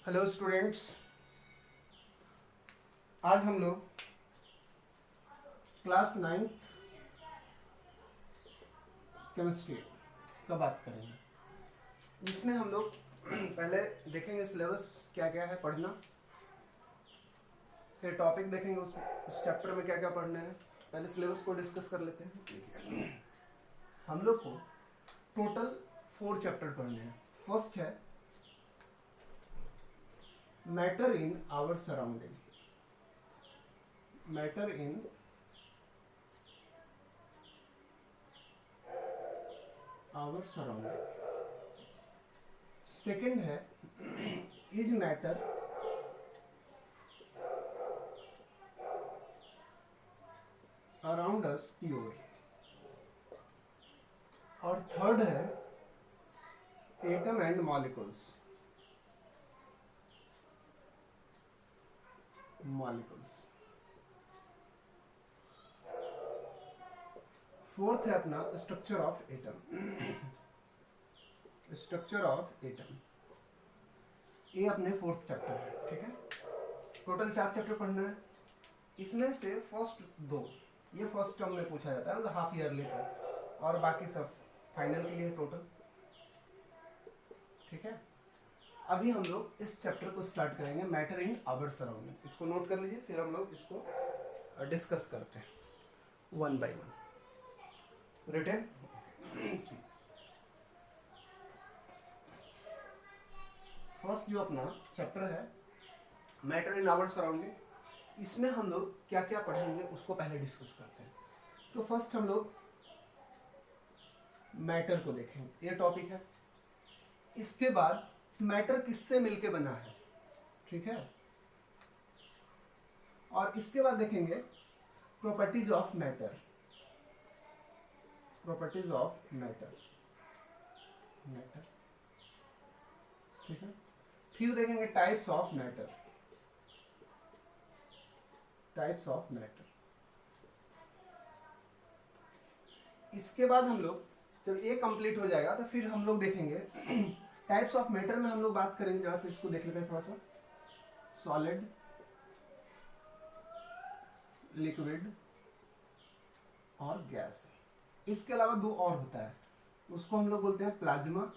Hello students, आज हम लोग क्लास 9th केमिस्ट्री का बात करेंगे, जिसमें हम लोग पहले देखेंगे सिलेबस क्या क्या है पढ़ना, फिर टॉपिक देखेंगे उस चैप्टर में क्या क्या पढ़ना है। पहले सिलेबस को डिस्कस कर लेते हैं। हम लोग को टोटल 4 चैप्टर पढ़ने हैं। फर्स्ट है matter in our surrounding, matter in our surrounding. Second है is matter around us pure, और थर्ड है एटम एंड मॉलिक्यूल्स। फोर्थ है अपना structure of atom, structure of atom. ये अपने फोर्थ चैप्टर है, ठीक है। टोटल 4 चैप्टर पढ़ना है। इसमें से फर्स्ट 2 ये फर्स्ट टर्म में पूछा जाता है, मतलब हाफ ईयरली का, और बाकी सब फाइनल के लिए टोटल, ठीक है। अभी हम लोग इस चैप्टर को स्टार्ट करेंगे, मैटर इन आवर सराउंडिंग। इसको नोट कर लीजिए, फिर हम लोग इसको डिस्कस करते हैं one by one. Written first जो अपना चैप्टर है मैटर इन आवर सराउंडिंग, इसमें हम लोग क्या क्या पढ़ेंगे उसको पहले डिस्कस करते हैं। तो फर्स्ट हम लोग मैटर को देखेंगे, ये टॉपिक है। इसके बाद मैटर किससे मिलके बना है, ठीक है। और इसके बाद देखेंगे properties of matter, properties of matter, matter, ठीक है। फिर देखेंगे types of matter, types of matter. इसके बाद हम लोग जब ये कंप्लीट हो जाएगा तो फिर हम लोग देखेंगे टाइप्स ऑफ मैटर में हम लोग बात करेंगे, जरा से इसको देख लेते हैं थोड़ा सा। सॉलिड, लिक्विड और गैस। इसके अलावा 2 और होता है, उसको हम लोग बोलते हैं प्लाज्मा,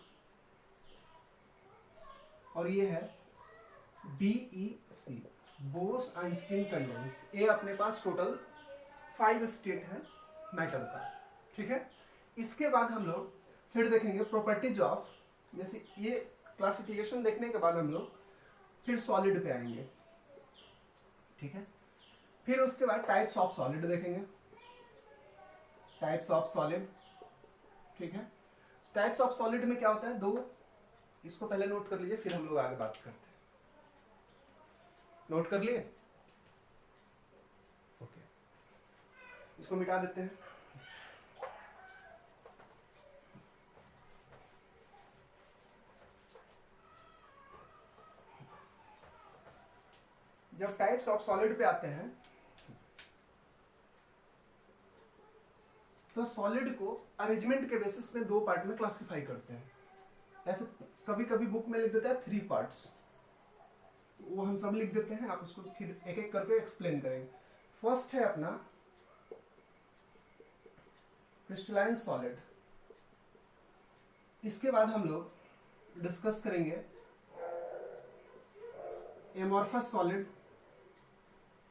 और ये है BEC, बोस-आइंस्टीन कंडेंस। ये अपने पास टोटल 5 स्टेट है मैटर का, ठीक है। इसके बाद हम लोग फिर देखेंगे प्रॉपर्टीज ऑफ, जैसे ये क्लासिफिकेशन देखने के बाद हम लोग फिर सॉलिड पे आएंगे, ठीक है। फिर उसके बाद टाइप्स ऑफ सॉलिड देखेंगे, टाइप्स ऑफ सॉलिड, ठीक है। टाइप्स ऑफ सॉलिड में क्या होता है, 2, इसको पहले नोट कर लीजिए, फिर हम लोग आगे बात करते हैं। नोट कर लिए? ओके, इसको मिटा देते हैं। जब टाइप्स ऑफ सॉलिड पे आते हैं तो सॉलिड को अरेंजमेंट के बेसिस में 2 पार्ट में क्लासिफाई करते हैं। ऐसे कभी कभी बुक में लिख देता है 3 पार्ट्स, वो हम सब लिख देते हैं, आप उसको फिर एक एक करके एक्सप्लेन करेंगे। फर्स्ट है अपना क्रिस्टलाइन सॉलिड। इसके बाद हम लोग डिस्कस करेंगे एमॉर्फस सॉलिड,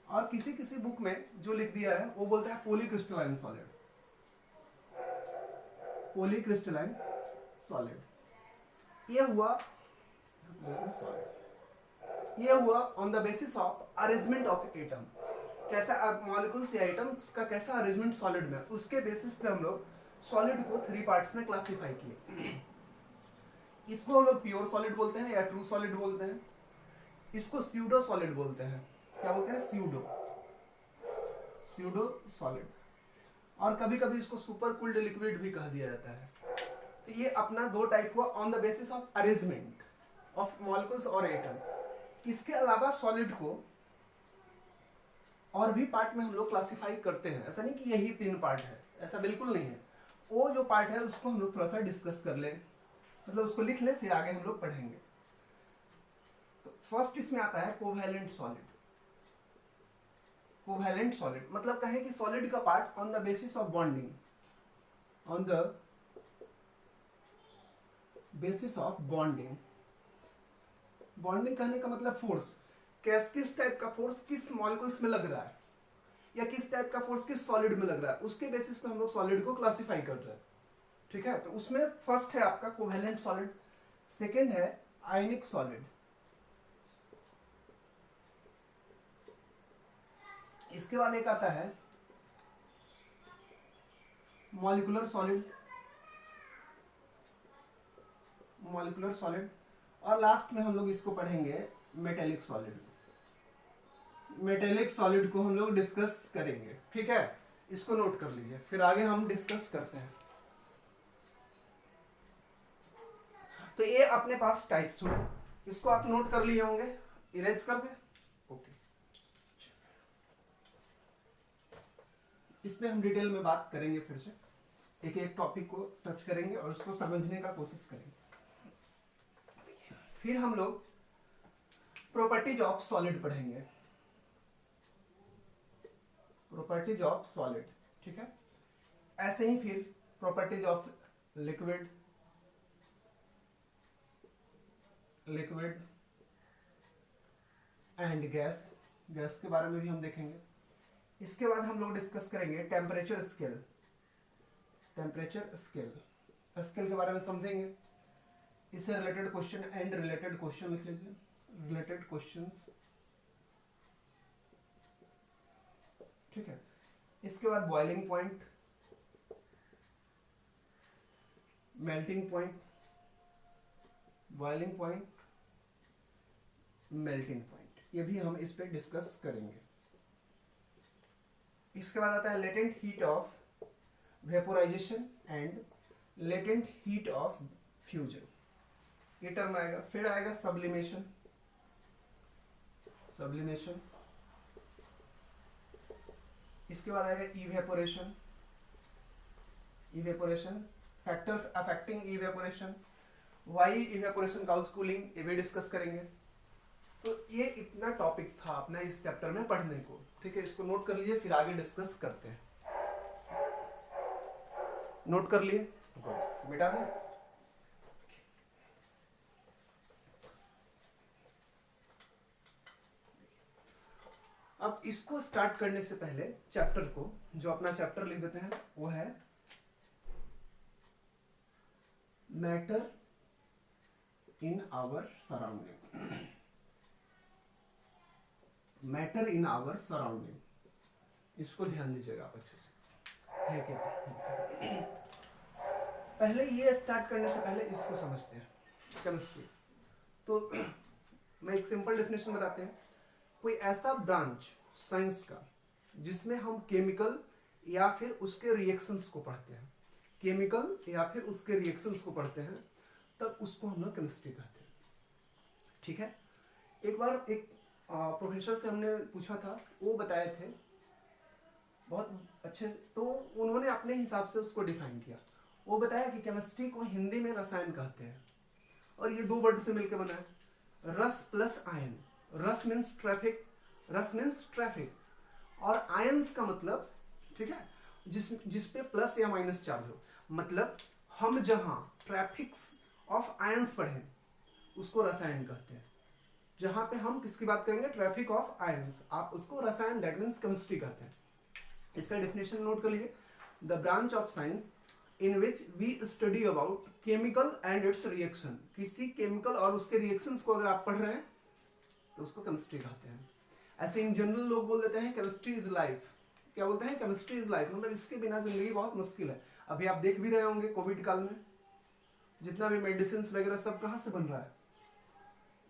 और किसी किसी बुक में जो लिख दिया है वो बोलता है पॉलीक्रिस्टलाइन सॉलिड, पॉलीक्रिस्टलाइन सॉलिड। ये हुआ on the basis of arrangement of atom, कैसा मॉलिक्यूल्स या एटम्स का कैसा अरेंजमेंट सॉलिड में, उसके बेसिस पे हम लोग सॉलिड को 3 पार्ट्स में क्लासिफाई किए। इसको हम लोग प्योर सॉलिड बोलते हैं या ट्रू सॉलिड बोलते हैं। इसको स्यूडो सॉलिड बोलते हैं। क्या बोलते हैं? Pseudo solid. और कभी कभी इसको सुपर कूल्ड लिक्विड भी कह दिया जाता है। तो ये अपना 2 टाइप हुआ on the basis of arrangement of molecules और एटम। इसके अलावा सॉलिड को और भी पार्ट में हम लोग क्लासिफाई करते हैं, ऐसा नहीं कि यही 3 पार्ट है, ऐसा बिल्कुल नहीं है। वो जो पार्ट है उसको हम लोग थोड़ा सा डिस्कस कर लें, मतलब उसको लिख लें, फिर आगे हम लोग पढ़ेंगे। तो फर्स्ट इसमें आता है कोवैलेंट सॉलिड। कोवैलेंट सॉलिड मतलब कहें कि सॉलिड का part on the basis of bonding, on the basis of bonding. Bonding कहने का मतलब फोर्स, किस टाइप का फोर्स किस मॉलिक्यूल्स में लग रहा है या किस टाइप का फोर्स किस सॉलिड में लग रहा है, उसके बेसिस पे हम लोग सॉलिड को क्लासिफाई कर रहे हैं। ठीक है, तो उसमें फर्स्ट है आपका कोवैलेंट सॉलिड, सेकंड है आयनिक सॉलिड, इसके बाद एक आता है मॉलिक्यूलर सॉलिड, मॉलिक्यूलर सॉलिड, और लास्ट में हम लोग इसको पढ़ेंगे मेटेलिक सॉलिड। मेटेलिक सॉलिड को हम लोग डिस्कस करेंगे। ठीक है, इसको नोट कर लीजिए, फिर आगे हम डिस्कस करते हैं। तो ये अपने पास टाइप्स हुए, इसको आप नोट कर लिए होंगे, इरेज कर दे। ओके, इस पे हम डिटेल में बात करेंगे, फिर से एक एक टॉपिक को टच करेंगे और उसको समझने का कोशिश करेंगे। फिर हम लोग प्रॉपर्टीज ऑफ सॉलिड पढ़ेंगे, प्रॉपर्टीज ऑफ सॉलिड। ठीक है, ऐसे ही फिर properties of liquid, liquid and gas, gas के बारे में भी हम देखेंगे। इसके बाद हम लोग डिस्कस करेंगे temperature scale, temperature scale, scale के बारे में समझेंगे। इससे related question and related question लिख लीजिए, रिलेटेड क्वेश्चंस। ठीक है, इसके बाद boiling point, melting point, boiling point, melting point, ये भी हम इस पे डिस्कस करेंगे। इसके बाद आता है latent heat of vaporization and latent heat of fusion, ये टर्म आएगा। फिर आएगा सब्लिमेशन, सब्लिमेशन, इसके बाद आएगा evaporation, evaporation, factors affecting evaporation, why evaporation cause cooling, ये भी डिस्कस करेंगे। तो ये इतना टॉपिक था अपना इस चैप्टर में पढ़ने को। ठीक है, इसको नोट कर लीजिए, फिर आगे डिस्कस करते हैं। नोट कर लिए, मिटा दें। अब इसको स्टार्ट करने से पहले चैप्टर को, जो अपना चैप्टर लिख देते हैं, वो है matter in our surrounding, matter in our surrounding. इसको ध्यान दीजिएगा आप अच्छे से, है क्या। पहले ये स्टार्ट करने से पहले इसको समझते हैं, केमिस्ट्री। तो मैं एक सिंपल डेफिनेशन बताते हैं। कोई ऐसा ब्रांच साइंस का जिसमें हम केमिकल या फिर उसके रिएक्शंस को पढ़ते हैं, केमिकल या फिर उसके रिएक्शंस को पढ़ते हैं, तब उसको हम लोग केमिस्ट्री कहते हैं। ठीक है, एक बार एक प्रोफेसर से हमने पूछा था, वो बताए थे बहुत अच्छे से, तो उन्होंने अपने हिसाब से उसको डिफाइन किया। वो बताया कि केमिस्ट्री को हिंदी में रसायन कहते हैं, और ये दो वर्ड से मिलकर बना है, रस प्लस आयन। रस मीन्स ट्रैफिक, रस मीन्स ट्रैफिक, और आयंस का मतलब, ठीक है, जिस पे प्लस या माइनस चार्ज हो। मतलब हम जहां ट्रैफिक्स ऑफ आयंस पढ़ें उसको रसायन कहते हैं। जहां पे हम किसकी बात करेंगे, ट्रैफिक ऑफ आयंस, आप उसको रसायन, दैट मीन्स केमिस्ट्री कहते हैं। इसका डेफिनेशन नोट कर लीजिए, the branch of science in which we study about chemical and its reaction. किसी केमिकल और उसके रिएक्शंस को अगर आप पढ़ रहे हैं तो उसको केमिस्ट्री कहते हैं। ऐसे इन जनरल लोग बोल देते हैं केमिस्ट्री इज लाइफ। क्या बोलते हैं, केमिस्ट्री इज लाइफ, मतलब इसके बिना जिंदगी बहुत मुश्किल है। अभी आप देख भी रहे होंगे कोविड काल में जितना भी मेडिसिन वगैरह सब कहाँ से बन रहा है,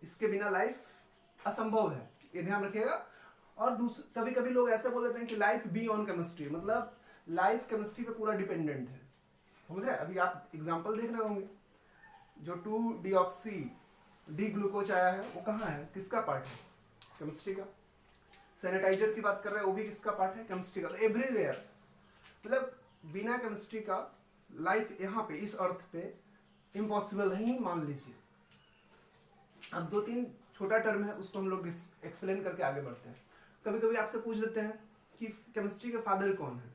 इसके बिना लाइफ असंभव है, ये ध्यान रखिएगा। और कभी कभी लोग ऐसे बोल देते हैं कि लाइफ बी ऑन केमिस्ट्री, मतलब लाइफ केमिस्ट्री पे पूरा डिपेंडेंट है। समझ रहे हैं, अभी आप एग्जांपल देख रहे होंगे, जो 2-डिऑक्सी डी ग्लूकोज आया है वो कहाँ है, किसका पार्ट है, केमिस्ट्री का। सैनिटाइजर की बात कर रहे हैं, वो भी किसका पार्ट है, केमिस्ट्री का। तो एवरीवेयर, मतलब बिना केमिस्ट्री का लाइफ यहाँ पे इस अर्थ पे इम्पॉसिबल नहीं मान लीजिए। अब 2-3 छोटा टर्म है उसको हम लोग एक्सप्लेन करके आगे बढ़ते हैं। कभी कभी आपसे पूछ देते हैं कि केमिस्ट्री के फादर कौन है,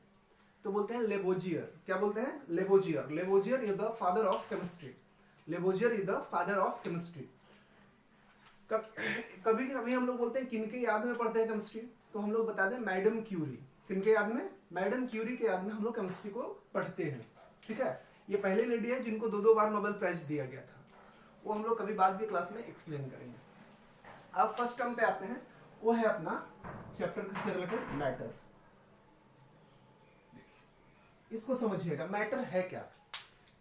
तो बोलते हैं लेवोजियर। क्या बोलते हैं? Lavoisier. Lavoisier is the father of chemistry. Lavoisier is the father of chemistry. कभी कभी हम लोग बोलते हैं किनके याद में पढ़ते हैं केमिस्ट्री, तो हम लोग बता दें मैडम क्यूरी। किनके याद में? मैडम क्यूरी के याद में हम लोग केमिस्ट्री को पढ़ते हैं। ठीक है, ये पहले लेडी है जिनको 2-2 बार नोबेल प्राइज दिया गया था, वो हम लोग कभी बाद की क्लास में एक्सप्लेन करेंगे। अब फर्स्ट टर्म पे आते हैं, वो है अपना चैप्टर से रिलेटेड मैटर। इसको समझिएगा, मैटर है क्या।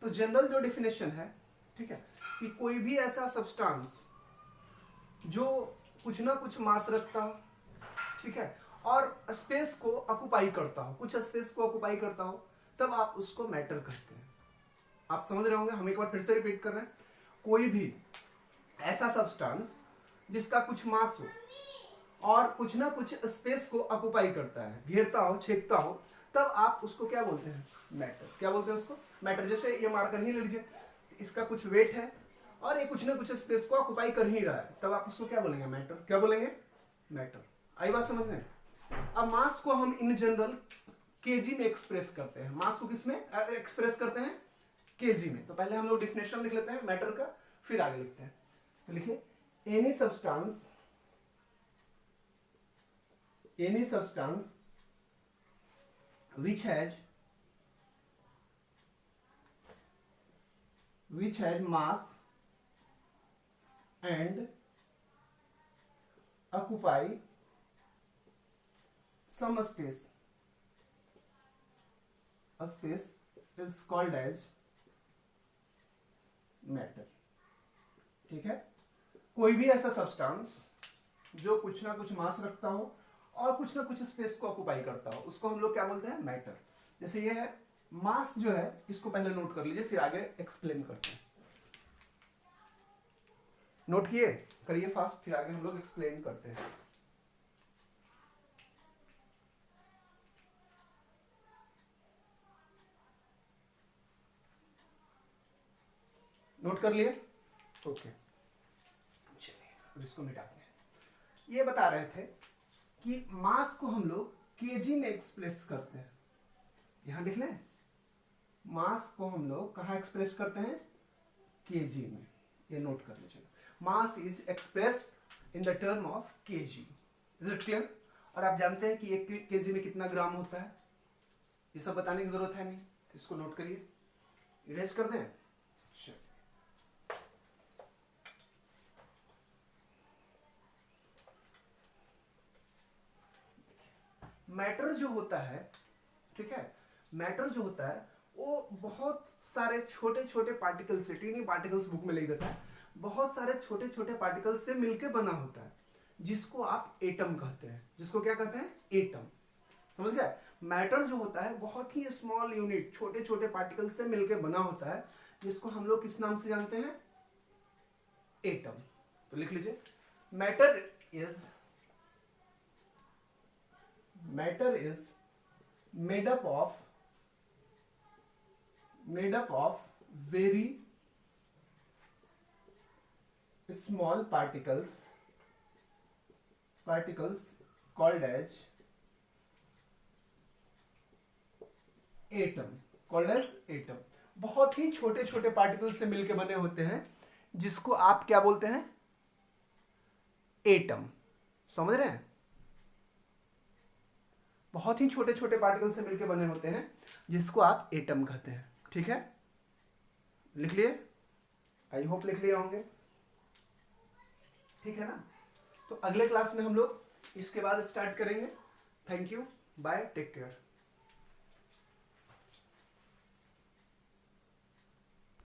तो जनरल जो डेफिनेशन है, ठीक है, कि कोई भी ऐसा सब्सटेंस जो कुछ ना कुछ मास रखता हो, ठीक है, और स्पेस को ऑक्युपाई करता हो, कुछ स्पेस को ऑक्युपाई करता हो, तब आप उसको मैटर कहते हैं। आप समझ रहे होंगे, हम एक बार फिर से रिपीट कर रहे हैं। कोई भी ऐसा सब्सटेंस जिसका कुछ मास हो और कुछ ना कुछ स्पेस को ऑक्युपाई करता है, घेरता हो, छेदता हो, तब आप उसको क्या बोलते हैं? मैटर। क्या बोलते हैं उसको? मैटर। जैसे ये मार्कर ही ले लीजिए, इसका कुछ वेट है और ये कुछ ना कुछ स्पेस को ऑक्युपाई कर ही रहा है, तब आप उसको क्या बोलेंगे? मैटर। क्या बोलेंगे? मैटर। आई बात समझ में? अब मास को हम इन जनरल केजी में एक्सप्रेस करते हैं। मास को किस में एक्सप्रेस करते हैं? केजी में। तो पहले हम लोग डिफिनेशन लिख लेते हैं मैटर का, फिर आगे लिखते हैं। तो लिखिए, any substance which has mass and occupy some space is called as matter। ठीक है, कोई भी ऐसा सब्सटेंस जो कुछ ना कुछ मास रखता हो और कुछ ना कुछ स्पेस को ऑक्युपाई करता हो, उसको हम लोग क्या बोलते हैं? मैटर। जैसे ये है मास जो है, इसको पहले नोट कर लीजिए, फिर आगे एक्सप्लेन करते हैं। नोट किए? करिए फास्ट, फिर आगे हम लोग एक्सप्लेन करते हैं। नोट कर लिए? ओके, चलिए अब इसको मिटाते हैं। ये बता रहे थे कि मास को हम लोग केजी में एक्सप्रेस करते हैं। यहां लिख लें, मास को हम लोग कहां एक्सप्रेस करते हैं? केजी में। ये नोट कर लीजिए, mass is expressed in the term of KG. Is it clear? और आप जानते हैं कि 1 केजी में कितना ग्राम होता है, ये सब बताने की जरूरत है नहीं, तो इसको नोट करिए। इरेज कर दें? मैटर जो होता है, ठीक है, मैटर जो होता है वो बहुत सारे छोटे छोटे पार्टिकल्स से, टीनी पार्टिकल्स बुक में लिख देता है, बहुत सारे छोटे छोटे पार्टिकल्स से मिलकर बना होता है, जिसको आप एटम कहते हैं। जिसको क्या कहते हैं? एटम। समझ गए? मैटर जो होता है बहुत ही स्मॉल यूनिट, छोटे छोटे पार्टिकल्स से मिलकर बना होता है, जिसको हम लोग किस नाम से जानते हैं? एटम। तो लिख लीजिए, matter is made up of very small particles called as atom। बहुत ही छोटे छोटे पार्टिकल्स से मिलकर बने होते हैं, जिसको आप क्या बोलते हैं? एटम। समझ रहे हैं? बहुत ही छोटे छोटे पार्टिकल से मिलकर बने होते हैं, जिसको आप एटम कहते हैं। ठीक है, लिख लिए? आई होप लिख लिए होंगे। ठीक है ना? तो अगले क्लास में हम लोग इसके बाद स्टार्ट करेंगे। Thank you, bye, take care.